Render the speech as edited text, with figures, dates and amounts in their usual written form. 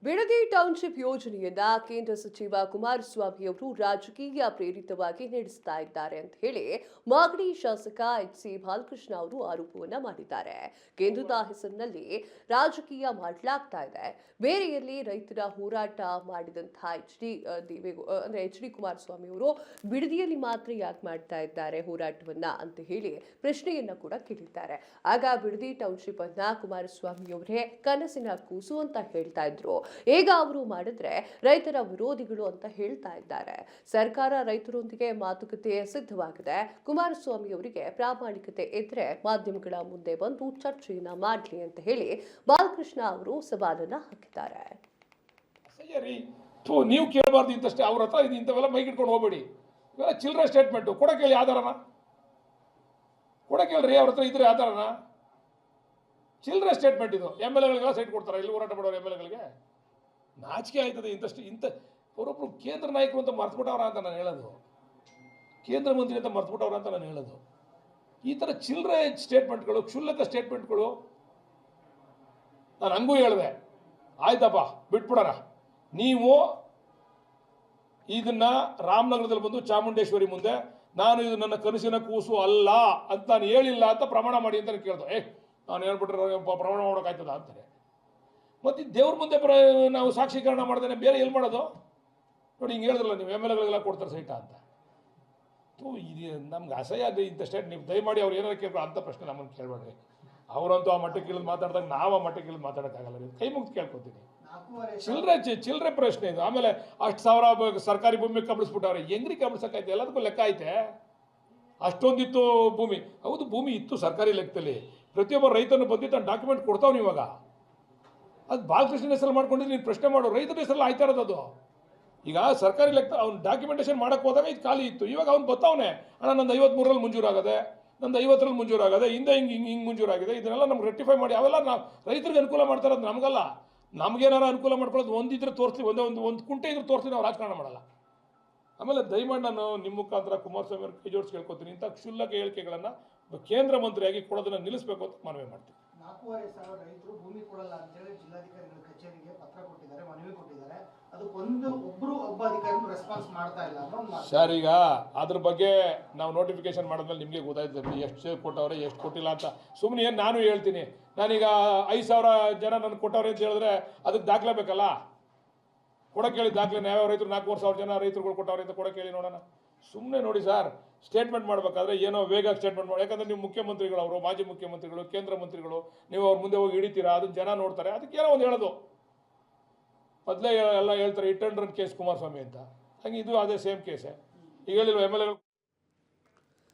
Bidadi township ಯೋಜನೆಯನ್ನ ಕೇಂದ್ರ ಸಚಿವ ಕುಮಾರಸ್ವಾಮಿ ಅವರು ರಾಜಕೀಯ ಪ್ರೇರಿತವಾಗಿ ನಡೆಸ್ತಾ ಇದ್ದಾರೆ ಅಂತ ಹೇಳಿ ಮಾಗಡಿ ಶಾಸಕ ಎಚ್.ಸಿ. ಬಾಲಕೃಷ್ಣ ಅವರು ಆರೋಪವನ್ನ ಮಾಡಿದ್ದಾರೆ. ಕೇಂದ್ರದ ಹೆಸರಿನಲ್ಲಿ ರಾಜಕೀಯ ಮಾಡಲಾಗ್ತಾ ಇದೆ. ಬೇರೆಯಲ್ಲಿ ರೈತರ ಹೋರಾಟ ಮಾಡಿದಂತಹ ಎಚ್.ಡಿ. ಕುಮಾರಸ್ವಾಮಿ ಅವರು ಬಿಡದಿಯಲ್ಲಿ ಮಾತ್ರ ಯಾಕೆ ಮಾಡ್ತಾ ಇದ್ದಾರೆ ಹೋರಾಟವನ್ನ ಅಂತ ಹೇಳಿ ಪ್ರಶ್ನೆಯನ್ನ ಕೂಡ ಕೇಳಿದ್ದಾರೆ. ಆಗ ಬಿಡದಿ ಟೌನ್ಶಿಪ್ ಅನ್ನ ಕುಮಾರಸ್ವಾಮಿ ಅವರೇ ಕನಸಿನ ಕೂಸು ಅಂತ ಹೇಳ್ತಾ ಇದ್ರು. ಈಗ ಅವರು ಮಾಡಿದ್ರೆ ರೈತರ ವಿರೋಧಿಗಳು ಅಂತ ಹೇಳ್ತಾ ಇದ್ದಾರೆ. ಸರ್ಕಾರ ರೈತರೊಂದಿಗೆ ಮಾತುಕತೆ ಸಿದ್ಧವಾಗಿದೆ. ಕುಮಾರಸ್ವಾಮಿ ಅವರಿಗೆ ಪ್ರಾಮಾಣಿಕತೆ ಇದ್ರೆ ಮಾಧ್ಯಮಗಳ ಮುಂದೆ ಬಂದು ಚರ್ಚೆಯನ್ನ ಮಾಡಲಿ ಅಂತ ಹೇಳಿ ಬಾಲಕೃಷ್ಣ ಅವರು ಸವಾಲನ್ನ ಹಾಕಿದ್ದಾರೆ. ನೀವು ಕೇಳಬಾರ್ದು ಇಂತಷ್ಟೇ, ಅವ್ರ ಹತ್ರ ಇಂಥವೆಲ್ಲ ಮೈಕ್ ಇಟ್ಕೊಂಡು ಹೋಗ್ಬೇಡಿ. ಇವೆಲ್ಲ ಚಿಲ್ಲರೆ ಸ್ಟೇಟ್ಮೆಂಟ್ ಕೊಡಕ್ಕೆ ಆಧಾರನ ಕೊಡಕ್ಕೆ ಅವ್ರ ಹತ್ರ ಇದ್ರೆ ಆಧಾರನ ಚಿಲ್ಲರೆ ಸ್ಟೇಟ್ಮೆಂಟ್ ಇದು. MLA ಸೈಟ್ ಕೊಡ್ತಾರೆ ಇಲ್ಲಿ ಹೋರಾಟ ಮಾಡೋರು MLA ನಾಚಿಕೆ ಆಯ್ತದೆ. ಅವರೊಬ್ರು ಕೇಂದ್ರ ನಾಯಕರು ಅಂತ ಮರ್ತ್ಬಿಟ್ಟವ್ರ ಅಂತ ನಾನು ಹೇಳೋದು, ಕೇಂದ್ರ ಮಂತ್ರಿ ಅಂತ ಮರ್ತ್ಬಿಟ್ಟವ್ರ ಅಂತ ನಾನು ಹೇಳೋದು. ಈ ಥರ ಚಿಲ್ಲರೆ ಸ್ಟೇಟ್ಮೆಂಟ್ಗಳು, ಕ್ಷುಲ್ಲಕ ಸ್ಟೇಟ್ಮೆಂಟ್ಗಳು ನಾನು ಹಂಗೂ ಹೇಳಿದೆ, ಆಯ್ತಪ್ಪ ಬಿಟ್ಬಿಡೋಣ. ನೀವು ಇದನ್ನ ರಾಮನಗರದಲ್ಲಿ ಬಂದು ಚಾಮುಂಡೇಶ್ವರಿ ಮುಂದೆ ನಾನು ಇದು ನನ್ನ ಕನಸಿನ ಕೂಸು ಅಲ್ಲ ಅಂತ ನಾನು ಹೇಳಿಲ್ಲ ಅಂತ ಪ್ರಮಾಣ ಮಾಡಿ ಅಂತ ಕೇಳ್ದೆ. ನಾನು ಹೇಳ್ಬಿಟ್ರೆ ಪ್ರಮಾಣ ಮಾಡೋಕ್ಕಾಯ್ತದ ಅಂತಾರೆ. ಮತ್ತು ದೇವ್ರ ಮುಂದೆ ನಾವು ಸಾಕ್ಷೀಕರಣ ಮಾಡ್ದೇನೆ ಬೇರೆ ಎಲ್ಲಿ ಮಾಡೋದು? ನೋಡಿ, ಹಿಂಗೆ ಹೇಳಿದ್ರಲ್ಲ ನೀವು MLA ಕೊಡ್ತಾರೆ ಸೈಟ ಅಂತ. ಇದು ನಮ್ಗೆ ಅಸಹ್ಯ ಆದರೆ ಇಂಥ ಸ್ಟೇಟ್. ನೀವು ದಯಮಾಡಿ ಅವ್ರು ಏನಾರು ಕೇಳ್ತಾರೆ ಅಂಥ ಪ್ರಶ್ನೆ ನಮ್ಮನ್ನು ಕೇಳಬೇಡ್ರಿ. ಅವರಂತೂ ಆ ಮಟ್ಟಕ್ಕೆ ಇಳಿದು ಮಾತಾಡಿದಾಗ ನಾವು ಆ ಮಟ್ಟಕ್ಕೆ ಇಳಿದು ಮಾತಾಡೋಕ್ಕಾಗಲ್ಲ. ಕೈ ಮುಗ್ದು ಕೇಳ್ಕೊತೀನಿ. ಚಿಲ್ಲರೆ ಪ್ರಶ್ನೆ ಇದು. ಆಮೇಲೆ ಅಷ್ಟು ಸಾವಿರ ಸರ್ಕಾರಿ ಭೂಮಿ ಕಬಳಿಸ್ಬಿಟ್ಟವ್ರೆ. ಹೆಂಗ್ರಿ ಕಬಳಿಸೋಕ್ಕಾಯ್ತು? ಎಲ್ಲದಕ್ಕೂ ಲೆಕ್ಕ ಐತೆ. ಅಷ್ಟೊಂದಿತ್ತು ಭೂಮಿ. ಹೌದು, ಭೂಮಿ ಇತ್ತು ಸರ್ಕಾರಿ ಲೆಕ್ಕದಲ್ಲಿ. ಪ್ರತಿಯೊಬ್ಬ ರೈತನು ಬಂದು ತನ್ನ ಡಾಕ್ಯುಮೆಂಟ್ ಕೊಡ್ತಾವ್. ಇವಾಗ ಅದು ಬಾಲಕೃಷ್ಣನ ಹೆಸರು ಮಾಡ್ಕೊಂಡಿದ್ದು ನೀನು ಪ್ರಶ್ನೆ ಮಾಡೋ. ರೈತರ ಹೆಸರಲ್ಲಿ ಆಯ್ತಾ ಇರೋದು ಅದು. ಈಗ ಸರ್ಕಾರಿ ಲೆಕ್ಕ ಅವ್ನು ಡಾಕ್ಯುಮೆಂಟೇಷನ್ ಮಾಡೋಕ್ಕೆ ಹೋದಾಗ ಇದು ಖಾಲಿ ಇತ್ತು. ಇವಾಗ ಅವ್ನು ಬರ್ತಾವನೆ, ಅಣ್ಣ ನಂದು 53ರಲ್ಲಿ ಮಂಜೂರಾಗದೆ, ನಂದು 50ರಲ್ಲಿ ಮಂಜೂರಾಗದೆ, ಹಿಂದೆ ಹಿಂಗೆ ಮಂಜೂರಾಗಿದೆ. ಇದನ್ನೆಲ್ಲ ನಮ್ಗೆ ರೆಕ್ಟಿಫೈ ಮಾಡಿ ಅವೆಲ್ಲ ನಾವು ರೈತರಿಗೆ ಅನುಕೂಲ ಮಾಡ್ತಾ ಇರೋದು. ನಮಗಲ್ಲ. ನಮಗೇನಾರು ಅನುಕೂಲ ಮಾಡ್ಕೊಳ್ಳೋದು ಒಂದಿದ್ರೆ ತೋರಿಸ್ತೀವಿ, ಒಂದು ಕುಂಟೆ ಇದ್ರೆ ತೋರಿಸ್ತೀವಿ. ನಾವು ರಾಜಕಾರಣ ಮಾಡಲ್ಲ. ಆಮೇಲೆ ದಯಮಾಡಿ ನಾನು ನಿಮ್ಮ ಮುಖಾಂತರ ಕುಮಾರಸ್ವಾಮಿ ಅವ್ರ ಕೈ ಜೋಡಿಸಿ ಕೇಳ್ಕೊತೀನಿ, ಇಂಥ ಕ್ಷುಲ್ಲಕ ಹೇಳಿಕೆಗಳನ್ನು ಕೇಂದ್ರ ಮಂತ್ರಿಯಾಗಿ ಕೊಡೋದನ್ನು ನಿಲ್ಲಿಸಬೇಕು ಅಂತ ಮನವಿ ಮಾಡ್ತೀನಿ. 4,500 ರೈತರು ಭೂಮಿ ಕೊಡಲ್ಲ ಅಂತೇಳಿ ಜಿಲ್ಲಾಧಿಕಾರಿಗಳ ಕಚೇರಿಗೆ ಪತ್ರ ಕೊಟ್ಟಿದ್ದಾರೆ, ಮನವಿ ಕೊಟ್ಟಿದ್ದಾರೆ. ಒಬ್ಬ ಅಧಿಕಾರಿ ರೆಸ್ಪಾನ್ಸ್ ಮಾಡ್ತಾ ಇಲ್ಲ ಸರ್. ಈಗ ಅದ್ರ ಬಗ್ಗೆ ನಾವು ನೋಟಿಫಿಕೇಶನ್ ಮಾಡಿದ್ಮೇಲೆ ನಿಮಗೆ ಗೊತ್ತಾಯ್ತದೆ ಎಷ್ಟು ಕೊಟ್ಟವ್ರೆ ಎಷ್ಟು ಕೊಟ್ಟಿಲ್ಲ ಅಂತ. ಸುಮ್ಮನೆ ಏನು ನಾನು ಹೇಳ್ತೀನಿ, ನಾನೀಗ 5,000 ಜನ ನನಗೆ ಕೊಟ್ಟವ್ರೆ ಅಂತ ಹೇಳಿದ್ರೆ ಅದಕ್ಕೆ ದಾಖಲೆ ಬೇಕಲ್ಲ. ಕೊಡಕ್ಕೆ ಹೇಳಿ ದಾಖಲೆ. ಯಾವ್ಯಾವ ರೈತರು 4,500 ಜನ ರೈತರುಗಳು ಕೊಟ್ಟವ್ರೆ ಅಂತ ಕೊಡಕ್ಕೆ ಹೇಳಿ ನೋಡೋಣ. ಸುಮ್ಮನೆ ನೋಡಿ ಸರ್, ಸ್ಟೇಟ್ಮೆಂಟ್ ಮಾಡಬೇಕಾದ್ರೆ ಏನೋ ವೇಗ ಸ್ಟೇಟ್ಮೆಂಟ್ ಮಾಡಿ. ಯಾಕಂದರೆ ನೀವು ಮುಖ್ಯಮಂತ್ರಿಗಳು, ಅವರು ಮಾಜಿ ಮುಖ್ಯಮಂತ್ರಿಗಳು, ಕೇಂದ್ರ ಮಂತ್ರಿಗಳು, ನೀವು ಅವ್ರ ಮುಂದೆ ಹೋಗಿ ಹಿಡಿತೀರಾ, ಅದನ್ನ ಜನ ನೋಡ್ತಾರೆ. ಅದಕ್ಕೆ ಏನೋ ಒಂದು ಹೇಳೋದು. ಮೊದಲೇ ಎಲ್ಲ ಹೇಳ್ತಾರೆ hit and run case Kumaraswamy ಅಂತ. ಹಂಗೆ ಇದು ಅದೇ ಸೇಮ್ ಕೇಸೇ. ಈಗ ಹೇಳಿಲ್ವ MLA